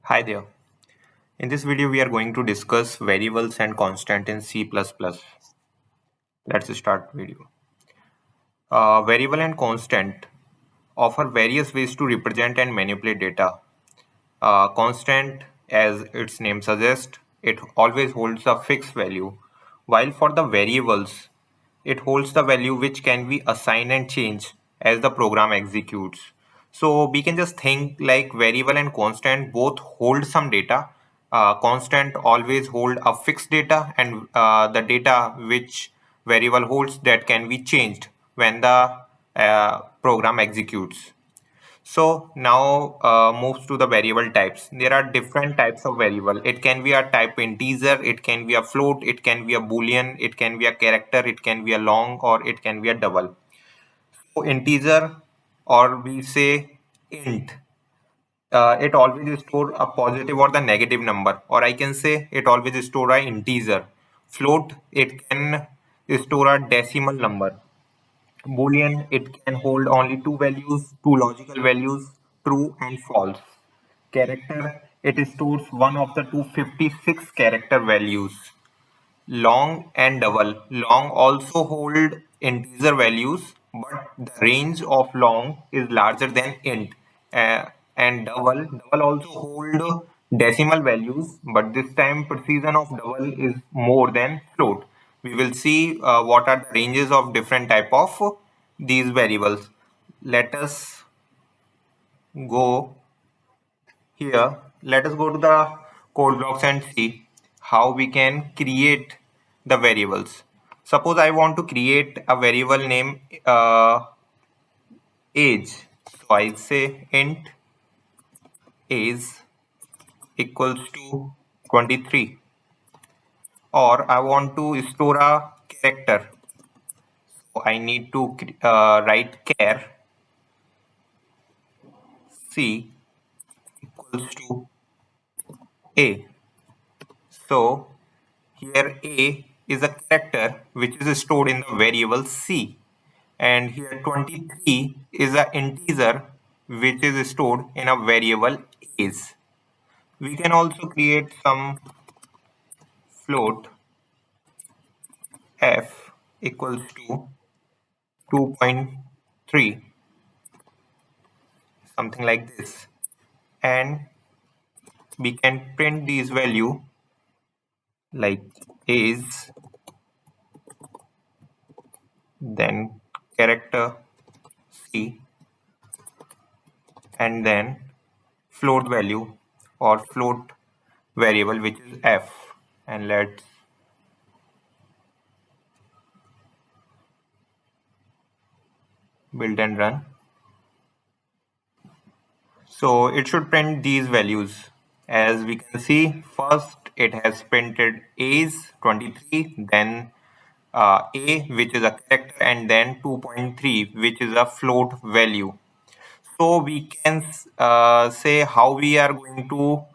Hi there. In this video, we are going to discuss variables and constant in C++. Let's start video. Variable and constant offer various ways to represent and manipulate data. Constant, as its name suggests, it always holds a fixed value, while for the variables, it holds the value which can be assigned and changed as the program executes. So we can just think like variable and constant both hold some data. Constant always hold a fixed data, and the data which variable holds that can be changed when the program executes. So now moves to the variable types. There are different types of variable. It can be a type integer, it can be a float, it can be a boolean, it can be a character, it can be a long, or it can be a double. So integer, or we say int, it always store a positive or the negative number, or I can say it always store a integer. Float, it can store a decimal number. Boolean, it can hold only two values, two logical values, true and false. Character, it stores one of the 256 character values. Long and double. Long also hold integer values, but the range of long is larger than int. And double also hold decimal values, but this time precision of double is more than float. We will see what are the ranges of different type of these variables. Let us go here. Let us go to the code blocks and see how we can create the variables. Suppose I want to create a variable name age. So I say int age equals to 23, or I want to store a character. So I need to write char c equals to a. So here a is a character which is stored in the variable c, and here 23 is an integer which is stored in a variable age. We can also create some float f equals to 2.3, something like this, and we can print these value like is, then character c, and then float value or float variable which is f, and let's build and run. So it should print these values. As we can see, first it has printed age 23, then a which is a character, and then 2.3 which is a float value. So we can say how we are going to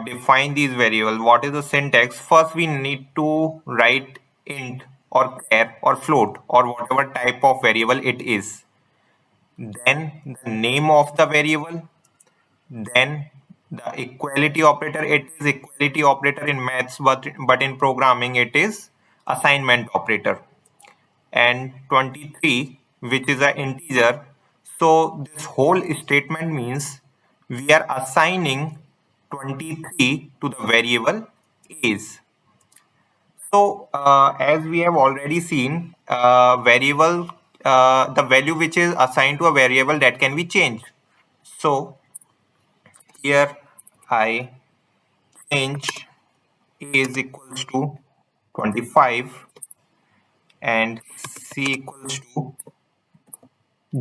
define these variables. What is the syntax? First we need to write int or char or float or whatever type of variable it is. Then the name of the variable, then the equality operator. It is equality operator in maths, but in programming it is assignment operator. And 23 which is an integer. So this whole statement means we are assigning 23 to the variable is. So as we have already seen, variable, the value which is assigned to a variable that can be changed. So here I change a is equals to 25 and c equals to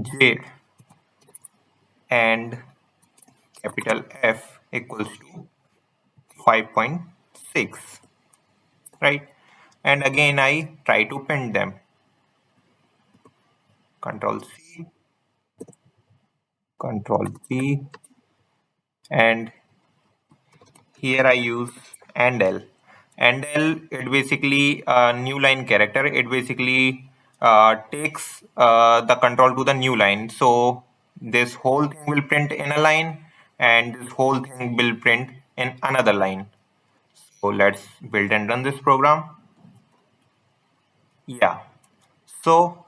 j, and capital F equals to 5.6, right? And again I try to print them. Control C, Control P, and here I use and L. And L, it basically a new line character. It basically takes the control to the new line. So this whole thing will print in a line, and this whole thing will print in another line. So let's build and run this program. Yeah. So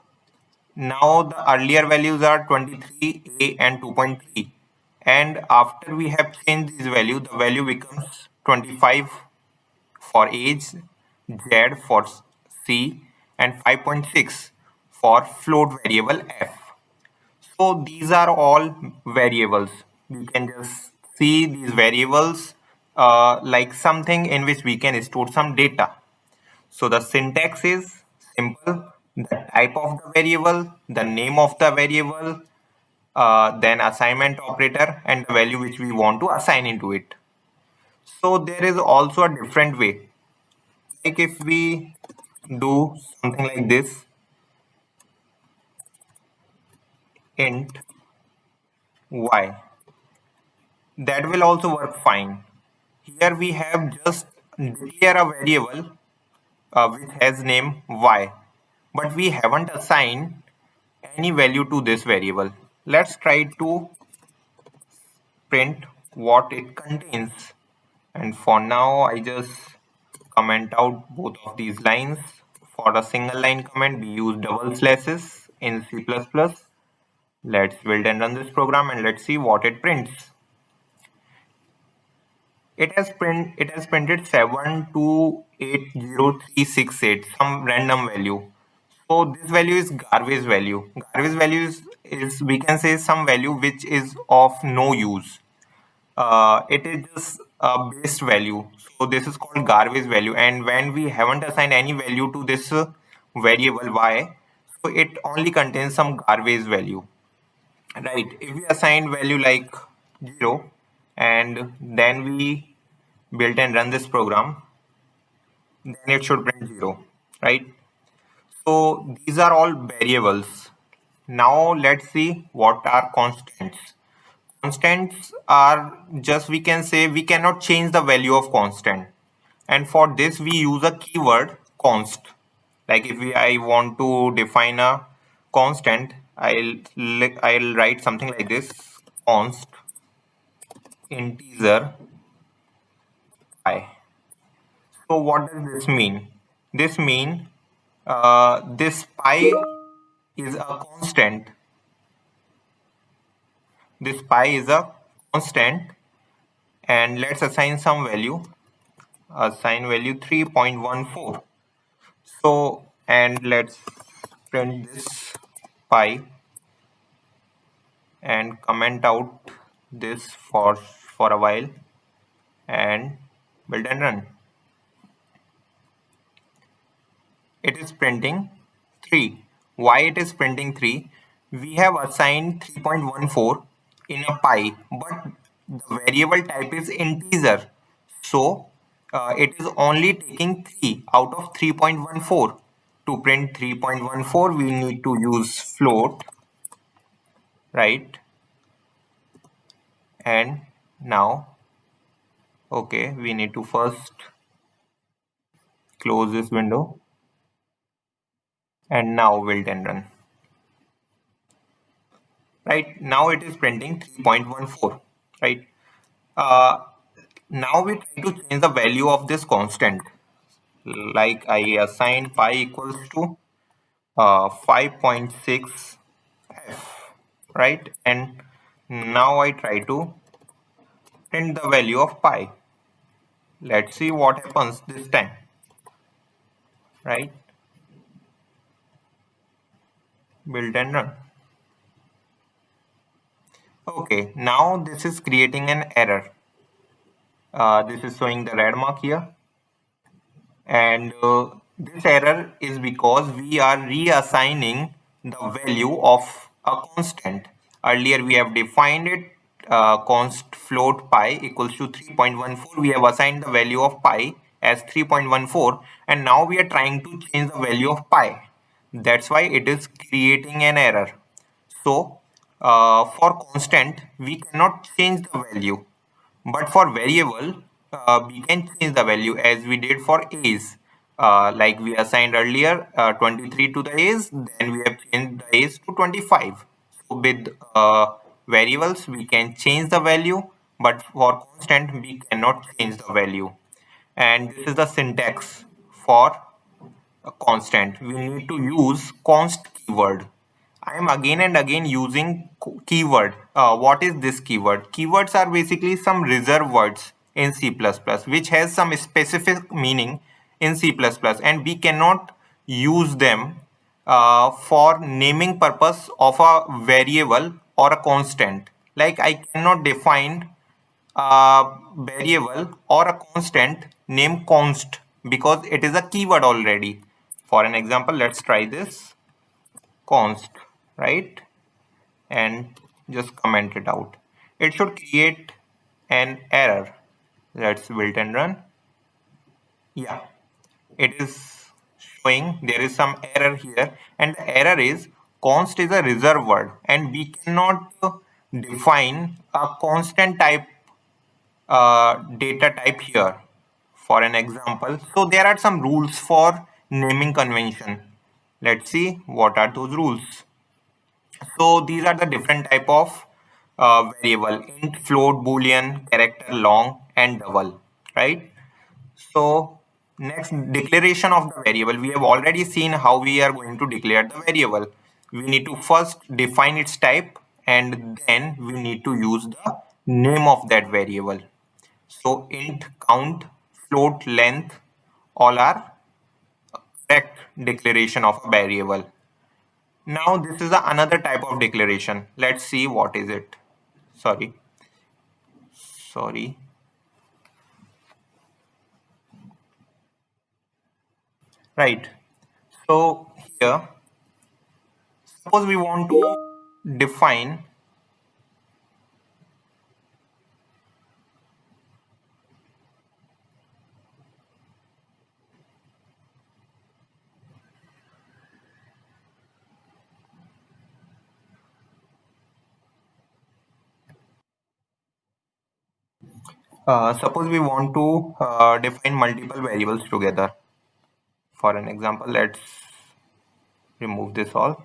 now the earlier values are 23A and 2.3. And after we have changed this value, the value becomes 25 for age, Z for C, and 5.6 for float variable F. So these are all variables. We can just see these variables like something in which we can store some data. So the syntax is simple: the type of the variable, the name of the variable, then assignment operator, and the value which we want to assign into it. So there is also a different way. Like if we do something like this, int y, that will also work fine. Here we have just declare a variable which has name y, but we haven't assigned any value to this variable. Let's try to print what it contains. And for now, I just comment out both of these lines. For a single line comment, we use double slashes in C++. Let's build and run this program and let's see what it prints. It has printed 7280368, some random value. So this value is garbage value. Garbage value is we can say some value which is of no use. It is just a base value. So this is called garbage value. And when we haven't assigned any value to this variable y, so it only contains some garbage value. Right. If we assign value like 0 and then we build and run this program, then it should print 0. Right. So these are all variables. Now let's see what are constants. Constants are just, we can say, we cannot change the value of constant. And for this we use a keyword const. Like if I want to define a constant, I'll write something like this: const integer I. So what does this mean? This mean this pi is a constant. This pi is a constant, and let's assign some value. Assign value 3.14. So, and let's print this pi and comment out this for a while and build and run. It is printing 3. Why it is printing 3? We have assigned 3.14 in a pi, but the variable type is integer. So it is only taking 3 out of 3.14. To print 3.14, we need to use float, right? And now, okay, we need to first close this window and now build and run. Right now it is printing 3.14, right? Uh, Now we try to change the value of this constant. Like I assign pi equals to 5.6 f, right? And now I try to print the value of pi. Let's see what happens this time, right? Build and run. Okay, now this is creating an error. This is showing the red mark here. And this error is because we are reassigning the value of a constant. Earlier we have defined it, const float pi equals to 3.14. We have assigned the value of pi as 3.14, and now we are trying to change the value of pi. That's why it is creating an error. So for constant we cannot change the value, but for variable, we can change the value as we did for a's. Like we assigned earlier 23 to the a's, then we have changed the a's to 25. So with variables, we can change the value, but for constant we cannot change the value. And this is the syntax for a constant. We need to use const keyword. I am again and again using keyword. What is this keyword? Keywords are basically some reserve words in C++ which has some specific meaning in C++, and we cannot use them for naming purpose of a variable or a constant. Like I cannot define a variable or a constant named const because it is a keyword already. For an example, let's try this const, right? And just comment it out. It should create an error. Let's build and run. Yeah, it is showing there is some error here, and the error is const is a reserved word and we cannot define a constant type data type here for an example. So there are some rules for naming convention. Let's see what are those rules. So these are the different type of variable: int, float, boolean, character, long, and double, right? So next, declaration of the variable. We have already seen how we are going to declare the variable. We need to first define its type and then we need to use the name of that variable. So int, count, float, length, all are correct declaration of a variable. Now this is another type of declaration. Let's see what is it. Sorry, sorry. Right. So here, suppose we want to define. Suppose we want to define multiple variables together. For an example, let's remove this all.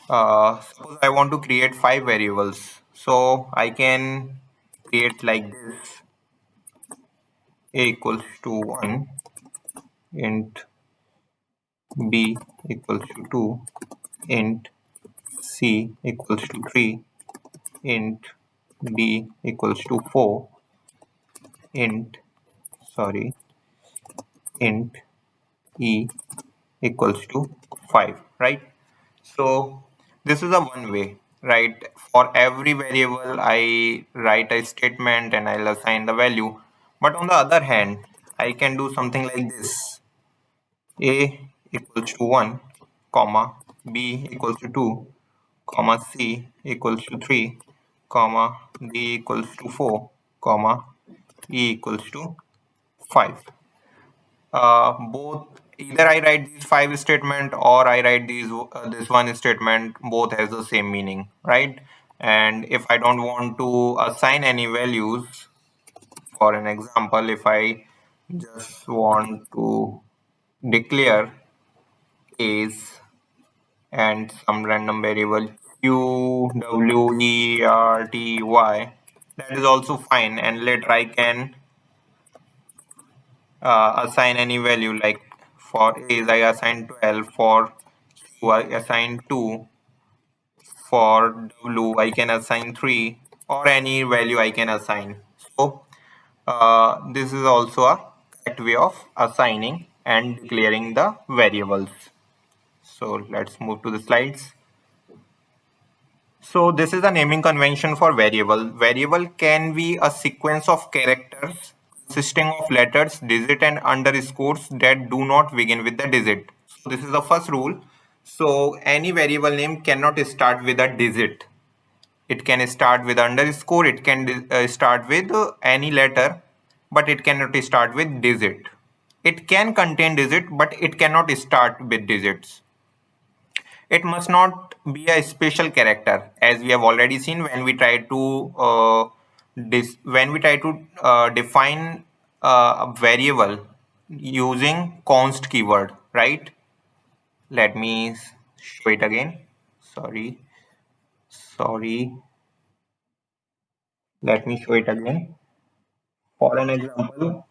Suppose I want to create 5 variables. So I can create like this: a equals to 1, int b equals to 2, int c equals to 3, int d equals to 4, int sorry int e equals to 5, right? So this is a one way, right? For every variable I write a statement and I'll assign the value. But on the other hand, I can do something like this: a equals to 1, comma b equals to 2, comma c equals to 3, comma d equals to 4, comma e equals to 5. Both, either I write these 5 statement or I write these this one statement, both has the same meaning, right? And if I don't want to assign any values, for an example, if I just want to declare is and some random variable q w e r t y, that is also fine, and later I can assign any value. Like for A's I assign 12, for Q I assign 2, for W I can assign 3, or any value I can assign. So this is also a correct way of assigning and declaring the variables. So let's move to the slides. So this is a naming convention for variable. Variable can be a sequence of characters consisting of letters, digit and underscores that do not begin with the digit. So this is the first rule. So any variable name cannot start with a digit. It can start with underscore, it can start with any letter, but it cannot start with digit. It can contain digit, but it cannot start with digits. It must not be a special character, as we have already seen when we try to define a variable using const keyword, right? Let me show it again. Sorry, sorry. Let me show it again. For an example,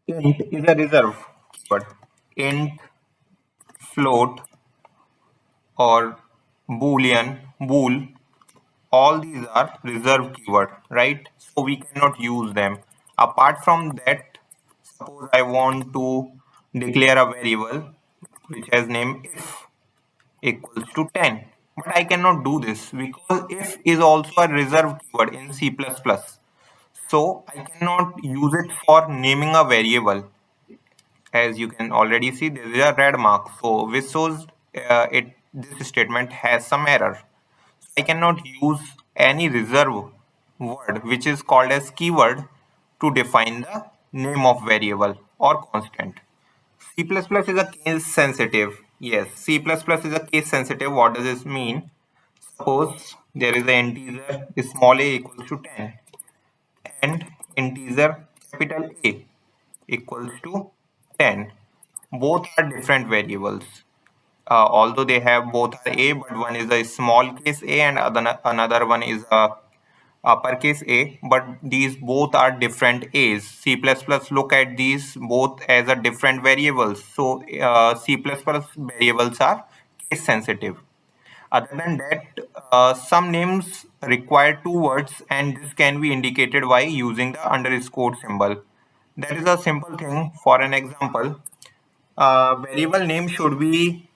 int is a reserve keyword. Int, float, or boolean, bool, all these are reserved keyword, right? So we cannot use them. Apart from that, suppose I want to declare a variable which has name if equals to 10, but I cannot do this because if is also a reserved keyword in C++. So I cannot use it for naming a variable. As you can already see, there is a red mark, so which shows this statement has some error. I cannot use any reserve word which is called as keyword to define the name of variable or constant. C++ is a case sensitive. Yes, C++ is a case sensitive. What does this mean? Suppose there is an integer small a equals to 10 and integer capital A equals to 10. Both are different variables. Although they have both are a, but one is a small case a and another one is a uppercase a, but these both are different a's. C++ look at these both as a different variables. So C++ variables are case sensitive. Other than that, some names require two words and this can be indicated by using the underscore symbol. That is a simple thing. For an example, variable name should be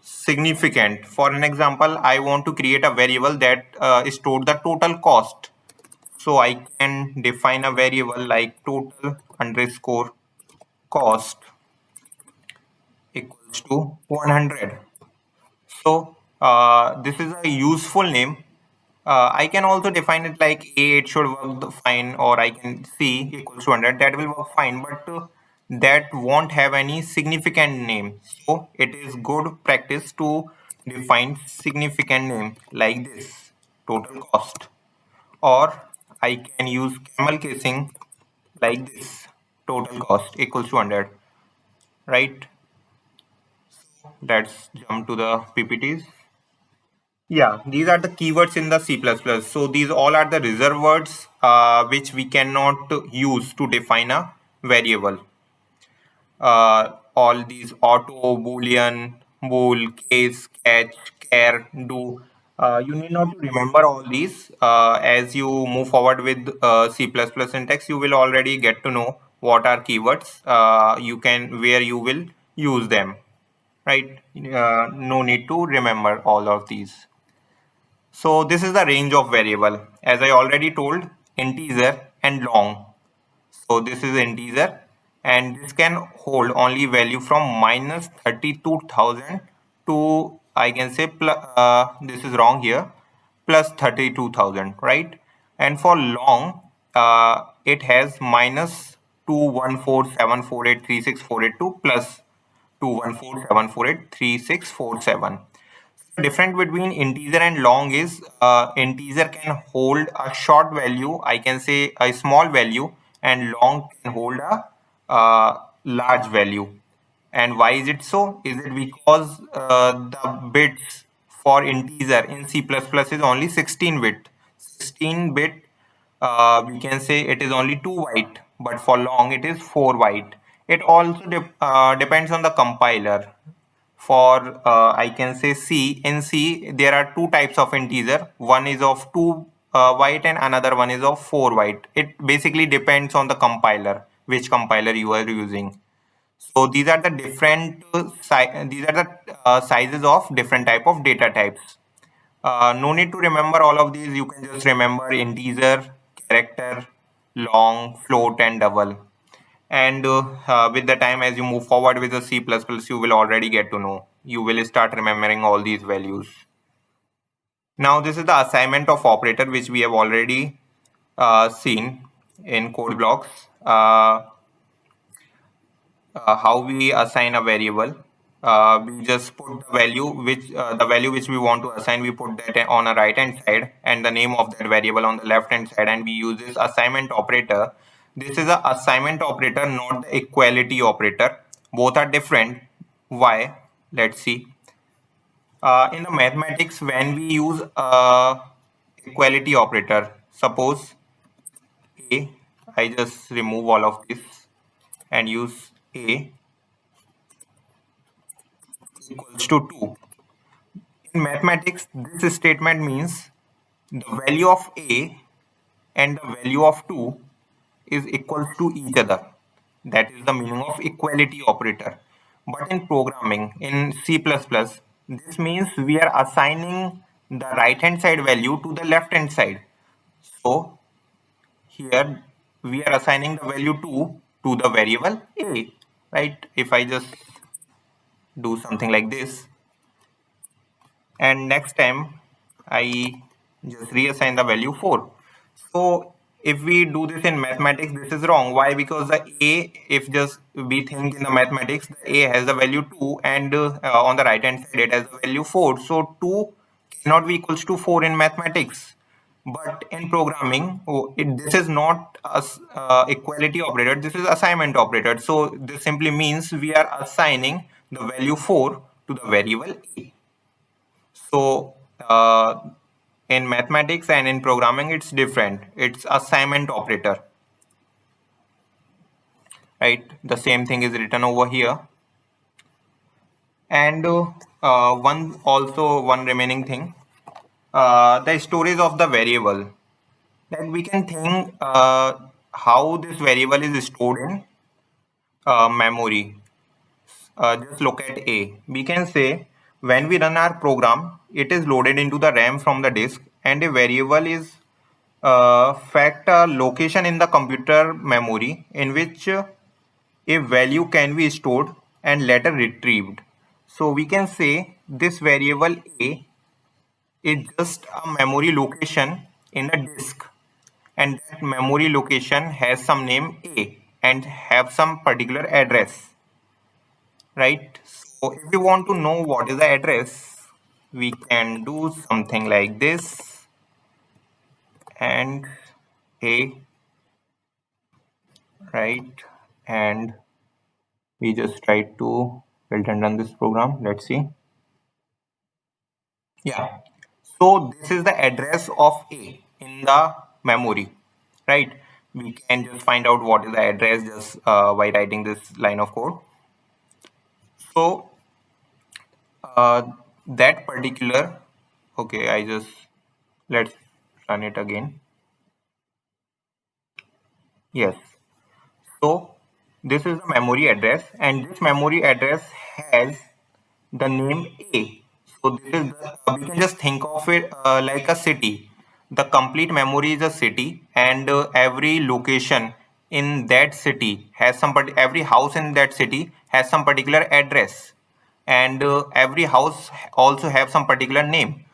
significant. For an example, I want to create a variable that store the total cost. So I can define a variable like total underscore cost equals to 100. So this is a useful name. I can also define it like A, it should work fine, or I can C equals to 100, that will work fine, but that won't have any significant name. So it is good practice to define significant name like this, total cost. Or I can use camel casing like this, total cost equals to 100, right? Let's jump to the PPTs. Yeah, these are the keywords in the C++. So these all are the reserve words which we cannot use to define a variable. All these auto, boolean, bool, case, catch, char, do. You need not to remember all these. As you move forward with C++ syntax, you will already get to know what are keywords. You can where you will use them, right? No need to remember all of these. So this is the range of variable. As I already told, integer and long. So this is integer and this can hold only value from minus 32,000 to I can say this is wrong here, plus 32,000, right? And for long, it has minus 21474836482 plus 21474836447. Difference between integer and long is integer can hold a short value, I can say a small value, and long can hold a large value. And why is it so? Is it because the bits for integer in C++ is only 16 bit? 16 bit, we can say it is only 2 byte, but for long it is 4 byte. It also depends on the compiler. For I can say C, in C there are two types of integer. One is of 2 byte and another one is of 4 byte. It basically depends on the compiler, which compiler you are using. So these are the different these are the sizes of different type of data types. No need to remember all of these. You can just remember integer, character, long, float, and double. And with the time, as you move forward with the C++, you will already get to know. You will start remembering all these values. Now, this is the assignment of operator, which we have already seen in code blocks. How we assign a variable. We just put the value which we want to assign. We put that on a right hand side and the name of that variable on the left hand side, and we use this assignment operator. This is a assignment operator, not the equality operator. Both are different. Why? Let's see. In the mathematics, when we use equality operator. Suppose A, I just remove all of this and use A equals to 2. In mathematics, this statement means the value of A and the value of 2 is equal to each other. That is the meaning of equality operator. But in programming, in C++, this means we are assigning the right hand side value to the left hand side. So here we are assigning the value 2 to the variable A, right? If I just do something like this, and next time I just reassign the value 4. So if we do this in mathematics, this is wrong. Why? Because the A, if just we think in the mathematics, the A has the value 2 and on the right hand side it has the value 4. So 2 cannot be equals to 4 in mathematics. But in programming, this is not a equality operator, this is assignment operator. So this simply means we are assigning the value 4 to the variable A. So in mathematics and in programming, it's different. It's assignment operator, right? The same thing is written over here. And one remaining thing, the storage of the variable. Like we can think how this variable is stored in memory. Just look at A. We can say when we run our program, it is loaded into the RAM from the disk, and a variable is fact a location in the computer memory in which a value can be stored and later retrieved. So we can say this variable A is just a memory location in a disk, and that memory location has some name A and have some particular address, right? So if you want to know what is the address, we can do something like this, and A, right, and we just try to build and run this program. Let's see. Yeah, so this is the address of A in the memory, right? We can just find out what is the address just by writing this line of code. So uh, that particular, okay, I just, let's run it again. Yes, so this is the memory address, and this memory address has the name A. So this is we can just think of it like a city. The complete memory is a city, and every location in that city has every house in that city has some particular address, and every house also have some particular name.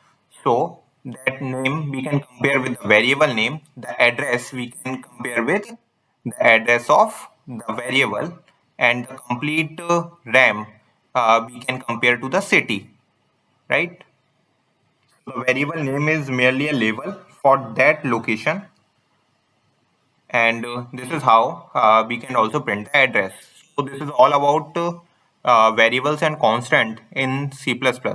So that name we can compare with the variable name. The address we can compare with the address of the variable, and the complete RAM we can compare to the city, right? The variable name is merely a label for that location, and this is how we can also print the address. So this is all about variables and constant in C++.